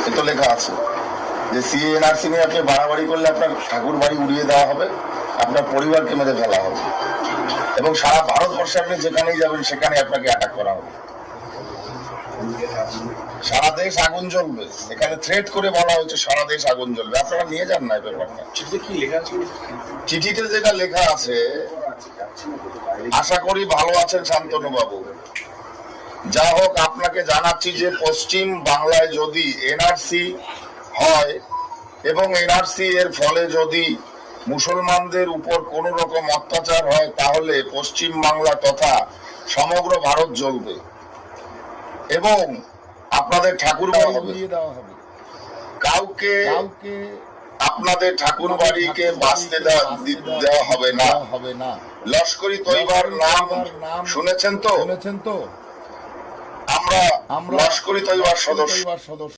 এ তো লেখা আছে যে সিএনআরসি নিয়ে আপনি বাড়াবাড়ি করলে আপনার ঠাকুর বাড়ি উড়িয়ে দেওয়া হবে, আপনার পরিবারকে মেরে ফেলা হবে, এবং সারা ভারতবর্ষে আপনি যেখানেই যাবেন সেখানে আপনাকে অ্যাটাক করা হবে, সারা দেশ আগুন জ্বলবে। এখানে থ্রেট করে বলা হয়েছে সারা দেশ আগুন জ্বলবে। আপনারা নিয়ে যান না এই ব্যাপারটা। চিঠিতে যেটা লেখা আছে, আশা করি ভালো আছেন শান্তনু বাবু। যা হোক, আপনাকে জানাচ্ছি যে পশ্চিম বাংলায় যদি এনআরসি হয় এবং এনআরসি এর ফলে যদি মুসলমানদের উপর কোন রকম অত্যাচার হয়, তাহলে পশ্চিম বাংলা তথা সমগ্র ভারত জ্বলবে এবং আপনাদের ঠাকুর বাড়ি উড়িয়ে দেওয়া হবে। কাউকে আপনাদের ঠাকুর বাড়িকে বাঁচতে দেওয়া হবে না। লস্করি তৈবার নাম শুনেছেন তো? আমরা লস্করি তৈবার সদস্য।